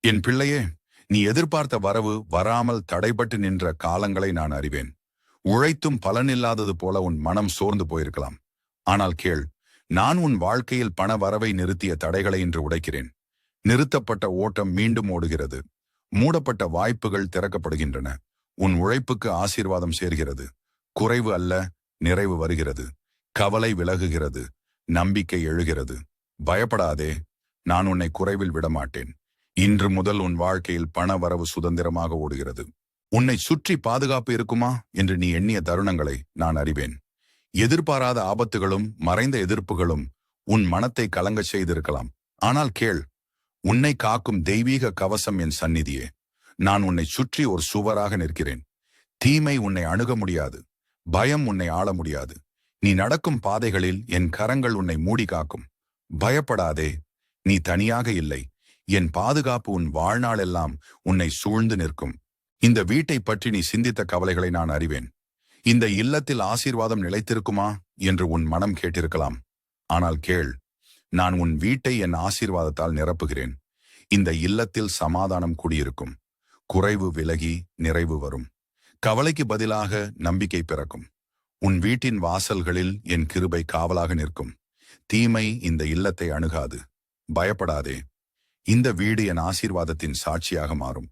என் பிள்ளையே, நீ எதிர்பார்த்த வரவு வராமல் தடைபட்டு நின்ற காலங்களை நான் அறிவேன். உழைத்தும் பலனில்லாதது போல உன் மனம் சோர்ந்து போயிருக்கலாம். ஆனால் கேள், நான் உன் வாழ்க்கையில் பண வரவை நிறுத்திய தடைகளை இன்று உடைக்கிறேன். நிறுத்தப்பட்ட ஓட்டம் மீண்டும் ஓடுகிறது. மூடப்பட்ட வாய்ப்புகள் திறக்கப்படுகின்றன. உன் உழைப்புக்கு ஆசீர்வாதம் சேர்கிறது. குறைவு அல்ல, நிறைவு வருகிறது. கவலை விலகுகிறது. நம்பிக்கை எழுகிறது. பயப்படாதே, நான் உன்னை குறைவில் விடமாட்டேன். இன்று முதல் உன் வாழ்க்கையில் பண வரவு சுதந்திரமாக ஓடுகிறது. உன்னை சுற்றி பாதுகாப்பு இருக்குமா என்று நீ எண்ணிய தருணங்களை நான் அறிவேன். எதிர்பாராத ஆபத்துகளும் மறைந்த எதிர்ப்புகளும் உன் மனத்தை கலங்கச் செய்திருக்கலாம். ஆனால் கேள், உன்னை காக்கும் தெய்வீக கவசம் என் சந்நிதியே. நான் உன்னை சுற்றி ஒரு சுவராக நிற்கிறேன். தீமை உன்னை அணுக முடியாது. பயம் உன்னை ஆள முடியாது. நீ நடக்கும் பாதைகளில் என் கரங்கள் உன்னை மூடி காக்கும். பயப்படாதே, நீ தனியாக இல்லை. என் பாதுகாப்பு உன் வாழ்நாளெல்லாம் உன்னை சூழ்ந்து நிற்கும். இந்த வீட்டை பற்றி நீ சிந்தித்த கவலைகளை நான் அறிவேன். இந்த இல்லத்தில் ஆசீர்வாதம் நிலைத்திருக்குமா என்று உன் மனம் கேட்டிருக்கலாம். ஆனால் கேள், நான் உன் வீட்டை என் ஆசீர்வாதத்தால் நிரப்புகிறேன். இந்த இல்லத்தில் சமாதானம் குடியிருக்கும். குறைவு விலகி நிறைவு வரும். கவலைக்கு பதிலாக நம்பிக்கை பிறக்கும். உன் வீட்டின் வாசல்களில் என் கிருபை காவலாக நிற்கும். தீமை இந்த இல்லத்தை அணுகாது. பயப்படாதே, இந்த வீடு என் ஆசீர்வாதத்தின் சாட்சியாக மாறும்.